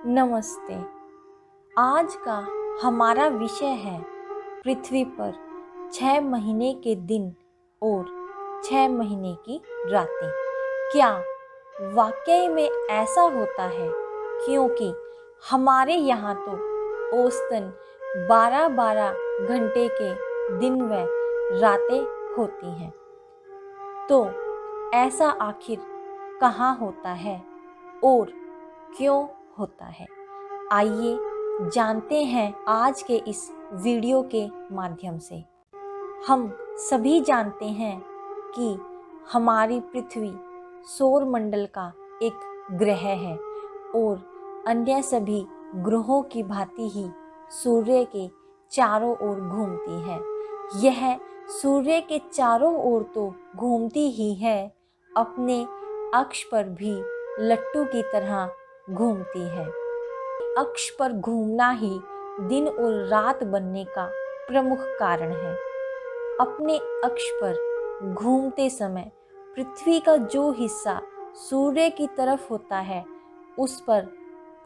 नमस्ते। आज का हमारा विषय है पृथ्वी पर 6 महीने के दिन और 6 महीने की रातें। क्या वाकई में ऐसा होता है? क्योंकि हमारे यहाँ तो औसतन 12-12 घंटे के दिन व रातें होती हैं। तो ऐसा आखिर कहाँ होता है और क्यों होता है? आइए जानते हैं आज के इस वीडियो के माध्यम से। हम सभी जानते हैं कि हमारी पृथ्वी सौर मंडल का एक ग्रह है और अन्य सभी ग्रहों की भांति ही सूर्य के चारों ओर घूमती है। यह सूर्य के चारों ओर तो घूमती ही है, अपने अक्ष पर भी लट्टू की तरह घूमती है। अक्ष पर घूमना ही दिन और रात बनने का प्रमुख कारण है। अपने अक्ष पर घूमते समय पृथ्वी का जो हिस्सा सूर्य की तरफ होता है, उस पर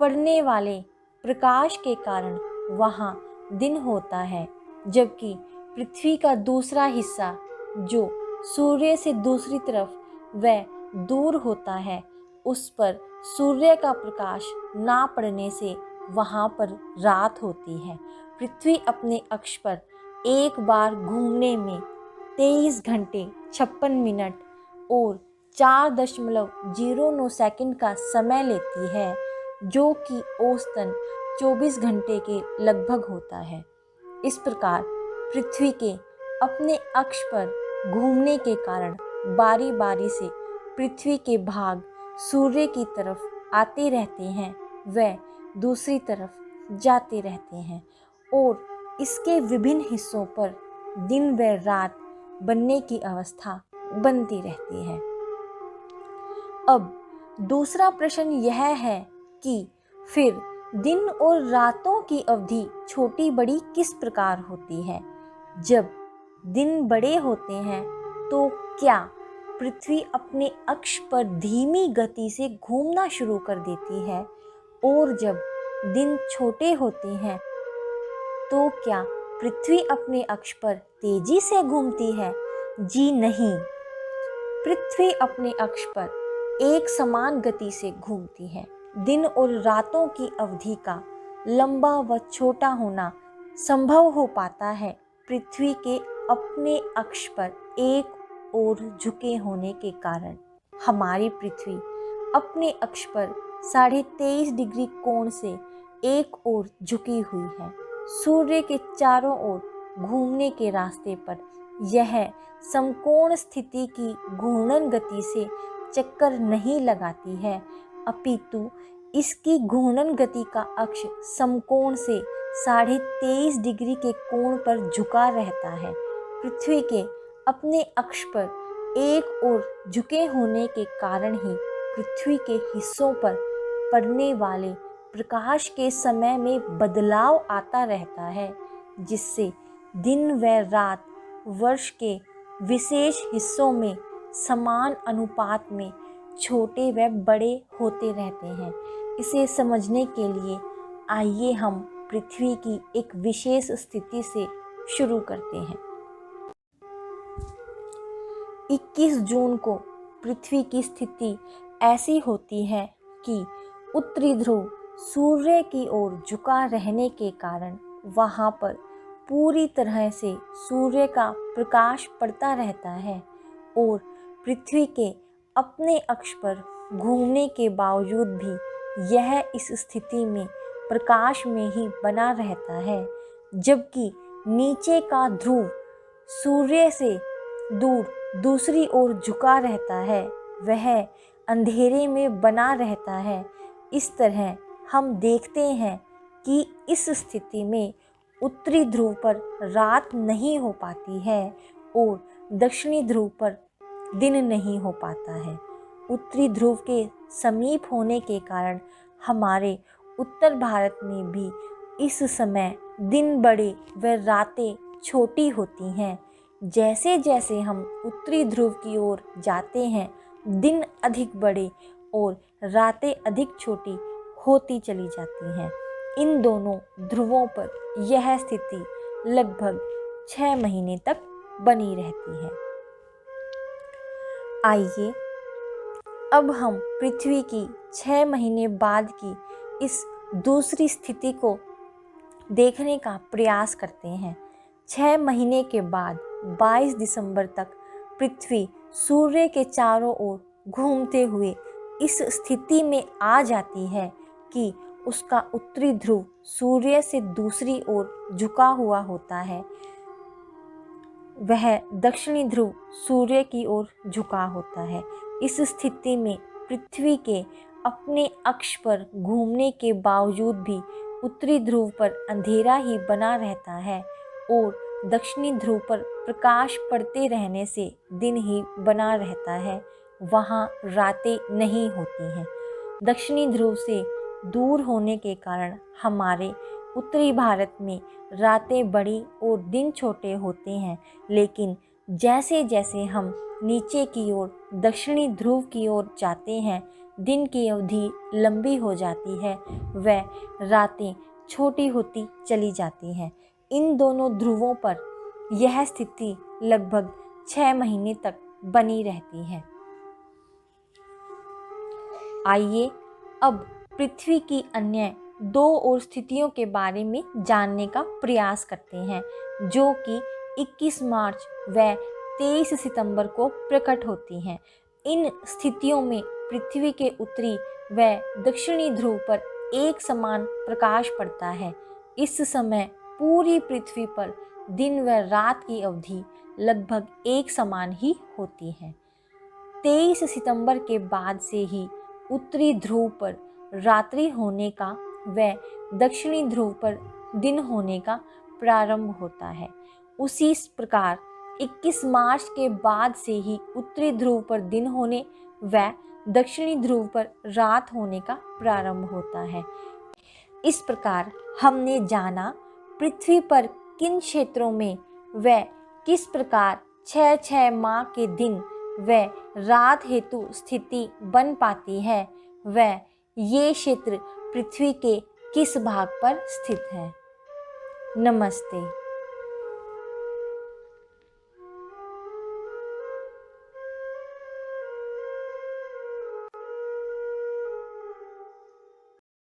पड़ने वाले प्रकाश के कारण वहाँ दिन होता है, जबकि पृथ्वी का दूसरा हिस्सा जो सूर्य से दूसरी तरफ व दूर होता है, उस पर सूर्य का प्रकाश ना पड़ने से वहाँ पर रात होती है। पृथ्वी अपने अक्ष पर एक बार घूमने में 23 घंटे 56 मिनट और 4.09 सेकंड का समय लेती है, जो कि औसतन 24 घंटे के लगभग होता है। इस प्रकार पृथ्वी के अपने अक्ष पर घूमने के कारण बारी बारी से पृथ्वी के भाग सूर्य की तरफ आते रहते हैं व दूसरी तरफ जाते रहते हैं और इसके विभिन्न हिस्सों पर दिन व रात बनने की अवस्था बनती रहती है। अब दूसरा प्रश्न यह है कि फिर दिन और रातों की अवधि छोटी बड़ी किस प्रकार होती है? जब दिन बड़े होते हैं तो क्या पृथ्वी अपने अक्ष पर धीमी गति से घूमना शुरू कर देती है, और जब दिन छोटे होते हैं तो क्या पृथ्वी अपने अक्ष पर तेजी से घूमती है? जी नहीं, पृथ्वी अपने अक्ष पर एक समान गति से घूमती है। दिन और रातों की अवधि का लंबा व छोटा होना संभव हो पाता है पृथ्वी के अपने अक्ष पर एक और झुके होने के कारण। हमारी पृथ्वी अपने अक्ष पर 23.5 डिग्री कोण से एक ओर झुकी हुई है। सूर्य के चारों ओर घूमने के रास्ते पर यह समकोण स्थिति की घूर्णन गति से चक्कर नहीं लगाती है, अपितु इसकी घूर्णन गति का अक्ष समकोण से 23.5 डिग्री के कोण पर झुका रहता है। पृथ्वी के अपने अक्ष पर एक ओर झुके होने के कारण ही पृथ्वी के हिस्सों पर पड़ने वाले प्रकाश के समय में बदलाव आता रहता है, जिससे दिन व रात वर्ष के विशेष हिस्सों में समान अनुपात में छोटे व बड़े होते रहते हैं। इसे समझने के लिए आइए हम पृथ्वी की एक विशेष स्थिति से शुरू करते हैं। 21 जून को पृथ्वी की स्थिति ऐसी होती है कि उत्तरी ध्रुव सूर्य की ओर झुका रहने के कारण वहाँ पर पूरी तरह से सूर्य का प्रकाश पड़ता रहता है और पृथ्वी के अपने अक्ष पर घूमने के बावजूद भी यह इस स्थिति में प्रकाश में ही बना रहता है, जबकि नीचे का ध्रुव सूर्य से दूर दूसरी ओर झुका रहता है, वह अंधेरे में बना रहता है। इस तरह हम देखते हैं कि इस स्थिति में उत्तरी ध्रुव पर रात नहीं हो पाती है और दक्षिणी ध्रुव पर दिन नहीं हो पाता है। उत्तरी ध्रुव के समीप होने के कारण हमारे उत्तर भारत में भी इस समय दिन बड़े व रातें छोटी होती हैं। जैसे जैसे हम उत्तरी ध्रुव की ओर जाते हैं, दिन अधिक बड़े और रातें अधिक छोटी होती चली जाती हैं। इन दोनों ध्रुवों पर यह स्थिति लगभग 6 महीने तक बनी रहती है। आइए अब हम पृथ्वी की 6 महीने बाद की इस दूसरी स्थिति को देखने का प्रयास करते हैं। 6 महीने के बाद 22 दिसंबर तक पृथ्वी सूर्य के चारों ओर घूमते हुए इस स्थिति में आ जाती है कि उसका उत्तरी ध्रुव सूर्य से दूसरी ओर झुका हुआ होता है, वह दक्षिणी ध्रुव सूर्य की ओर झुका होता है। इस स्थिति में पृथ्वी के अपने अक्ष पर घूमने के बावजूद भी उत्तरी ध्रुव पर अंधेरा ही बना रहता है और दक्षिणी ध्रुव पर प्रकाश पड़ते रहने से दिन ही बना रहता है, वहाँ रातें नहीं होती हैं। दक्षिणी ध्रुव से दूर होने के कारण हमारे उत्तरी भारत में रातें बड़ी और दिन छोटे होते हैं, लेकिन जैसे जैसे हम नीचे की ओर दक्षिणी ध्रुव की ओर जाते हैं, दिन की अवधि लंबी हो जाती है, वह रातें छोटी होती चली जाती हैं। इन दोनों ध्रुवों पर यह स्थिति लगभग 6 महीने तक बनी रहती है। आइए अब पृथ्वी की अन्य 2 और स्थितियों के बारे में जानने का प्रयास करते हैं, जो कि 21 मार्च व 23 सितंबर को प्रकट होती हैं। इन स्थितियों में पृथ्वी के उत्तरी व दक्षिणी ध्रुव पर एक समान प्रकाश पड़ता है। इस समय पूरी पृथ्वी पर दिन व रात की अवधि लगभग एक समान ही होती है। 23 सितंबर के बाद से ही उत्तरी ध्रुव पर रात्रि होने का व दक्षिणी ध्रुव पर दिन होने का प्रारंभ होता है। उसी प्रकार 21 मार्च के बाद से ही उत्तरी ध्रुव पर दिन होने व दक्षिणी ध्रुव पर रात होने का प्रारंभ होता है। इस प्रकार हमने जाना पृथ्वी पर किन क्षेत्रों में व किस प्रकार 6-6 माह के दिन व रात हेतु स्थिति बन पाती है, व ये क्षेत्र पृथ्वी के किस भाग पर स्थित है। नमस्ते।